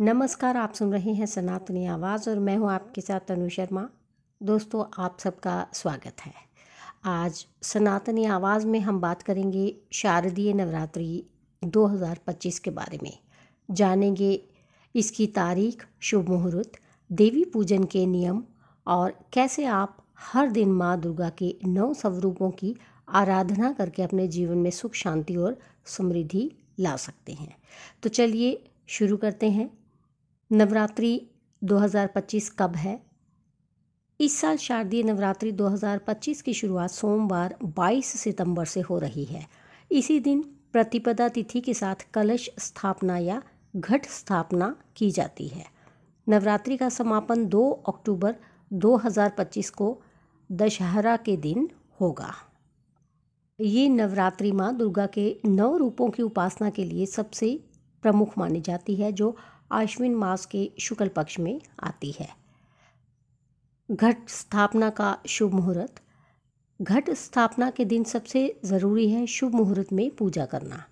नमस्कार, आप सुन रहे हैं सनातनी आवाज़ और मैं हूं आपके साथ तनु शर्मा। दोस्तों, आप सबका स्वागत है। आज सनातनी आवाज़ में हम बात करेंगे शारदीय नवरात्रि 2025 के बारे में। जानेंगे इसकी तारीख, शुभ मुहूर्त, देवी पूजन के नियम और कैसे आप हर दिन माँ दुर्गा के 9 स्वरूपों की आराधना करके अपने जीवन में सुख, शांति और समृद्धि ला सकते हैं। तो चलिए शुरू करते हैं। नवरात्रि 2025 कब है? इस साल शारदीय नवरात्रि 2025 की शुरुआत सोमवार 22 सितंबर से हो रही है। इसी दिन प्रतिपदा तिथि के साथ कलश स्थापना या घट स्थापना की जाती है। नवरात्रि का समापन 2 अक्टूबर 2025 को दशहरा के दिन होगा। ये नवरात्रि माँ दुर्गा के 9 रूपों की उपासना के लिए सबसे प्रमुख मानी जाती है, जो आश्विन मास के शुक्ल पक्ष में आती है। घट स्थापना का शुभ मुहूर्त। घट स्थापना के दिन सबसे ज़रूरी है शुभ मुहूर्त में पूजा करना।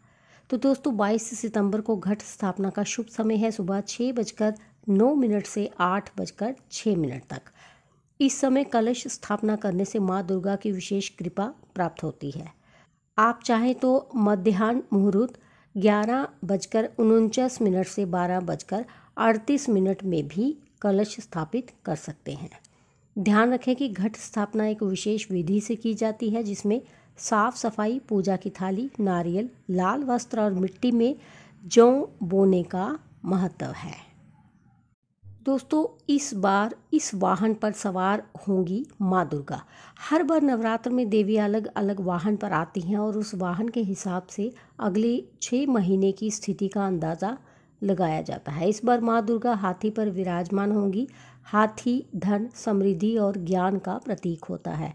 तो दोस्तों, 22 सितंबर को घट स्थापना का शुभ समय है सुबह 6:09 से 8:06 तक। इस समय कलश स्थापना करने से माँ दुर्गा की विशेष कृपा प्राप्त होती है। आप चाहें तो मध्याह्न मुहूर्त 11:49 से 12:38 में भी कलश स्थापित कर सकते हैं। ध्यान रखें कि घट स्थापना एक विशेष विधि से की जाती है, जिसमें साफ सफाई, पूजा की थाली, नारियल, लाल वस्त्र और मिट्टी में जौ बोने का महत्व है। दोस्तों, इस बार इस वाहन पर सवार होंगी माँ दुर्गा। हर बार नवरात्र में देवी अलग अलग वाहन पर आती हैं और उस वाहन के हिसाब से अगले 6 महीने की स्थिति का अंदाज़ा लगाया जाता है। इस बार माँ दुर्गा हाथी पर विराजमान होंगी। हाथी धन, समृद्धि और ज्ञान का प्रतीक होता है।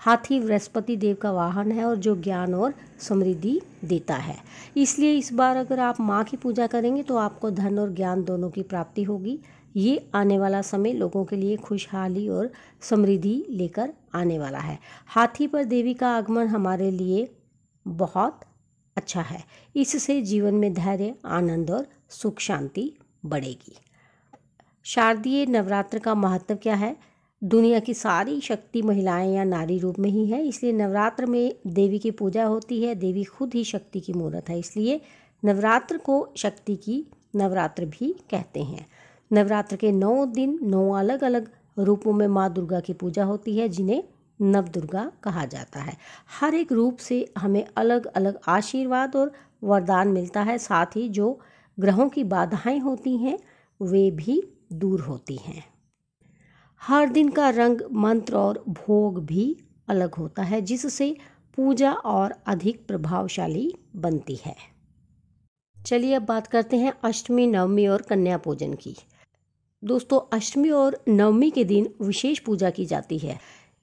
हाथी बृहस्पति देव का वाहन है और जो ज्ञान और समृद्धि देता है। इसलिए इस बार अगर आप माँ की पूजा करेंगे तो आपको धन और ज्ञान दोनों की प्राप्ति होगी। ये आने वाला समय लोगों के लिए खुशहाली और समृद्धि लेकर आने वाला है। हाथी पर देवी का आगमन हमारे लिए बहुत अच्छा है। इससे जीवन में धैर्य, आनंद और सुख शांति बढ़ेगी। शारदीय नवरात्र का महत्व क्या है? दुनिया की सारी शक्ति महिलाएं या नारी रूप में ही है, इसलिए नवरात्र में देवी की पूजा होती है। देवी खुद ही शक्ति की मूर्त है, इसलिए नवरात्र को शक्ति की नवरात्र भी कहते हैं। नवरात्र के 9 दिन 9 अलग अलग रूपों में माँ दुर्गा की पूजा होती है, जिन्हें नव दुर्गा कहा जाता है। हर एक रूप से हमें अलग अलग आशीर्वाद और वरदान मिलता है। साथ ही जो ग्रहों की बाधाएं होती हैं वे भी दूर होती हैं। हर दिन का रंग, मंत्र और भोग भी अलग होता है, जिससे पूजा और अधिक प्रभावशाली बनती है। चलिए अब बात करते हैं अष्टमी, नवमी और कन्या पूजन की। दोस्तों, अष्टमी और नवमी के दिन विशेष पूजा की जाती है।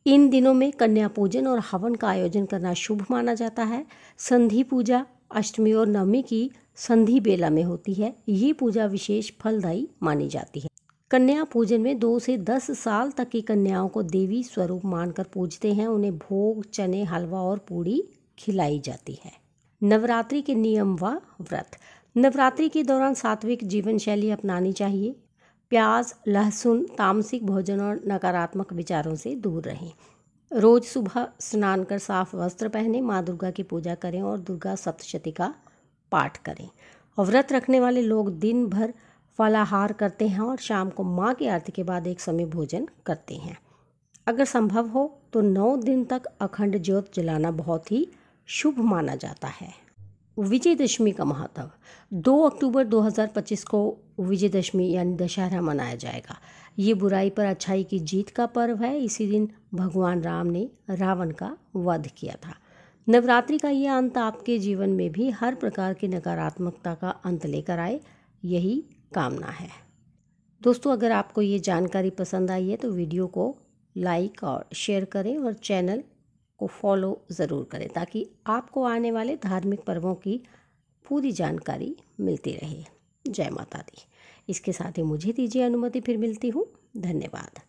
इन दिनों में कन्या पूजन और हवन का आयोजन करना शुभ माना जाता है। संधि पूजा अष्टमी और नवमी की संधि बेला में होती है। ये पूजा विशेष फलदायी मानी जाती है। कन्या पूजन में 2 से 10 साल तक की कन्याओं को देवी स्वरूप मानकर पूजते हैं। उन्हें भोग, चने, हलवा और पूड़ी खिलाई जाती है। नवरात्रि के नियम व व्रत। नवरात्रि के दौरान सात्विक जीवन शैली अपनानी चाहिए। प्याज, लहसुन, तामसिक भोजन और नकारात्मक विचारों से दूर रहें। रोज सुबह स्नान कर साफ वस्त्र पहने माँ दुर्गा की पूजा करें और दुर्गा सप्तशती का पाठ करें। व्रत रखने वाले लोग दिन भर फलाहार करते हैं और शाम को माँ की आरती के बाद एक समय भोजन करते हैं। अगर संभव हो तो 9 दिन तक अखंड ज्योत जलाना बहुत ही शुभ माना जाता है। विजयदशमी का महत्व। 2 अक्टूबर 2025 को विजयदशमी यानी दशहरा मनाया जाएगा। ये बुराई पर अच्छाई की जीत का पर्व है। इसी दिन भगवान राम ने रावण का वध किया था। नवरात्रि का ये अंत आपके जीवन में भी हर प्रकार की नकारात्मकता का अंत लेकर आए, यही कामना है। दोस्तों, अगर आपको ये जानकारी पसंद आई है तो वीडियो को लाइक और शेयर करें और चैनल को फॉलो ज़रूर करें, ताकि आपको आने वाले धार्मिक पर्वों की पूरी जानकारी मिलती रहे। जय माता दी। इसके साथ ही मुझे दीजिए अनुमति, फिर मिलती हूँ। धन्यवाद।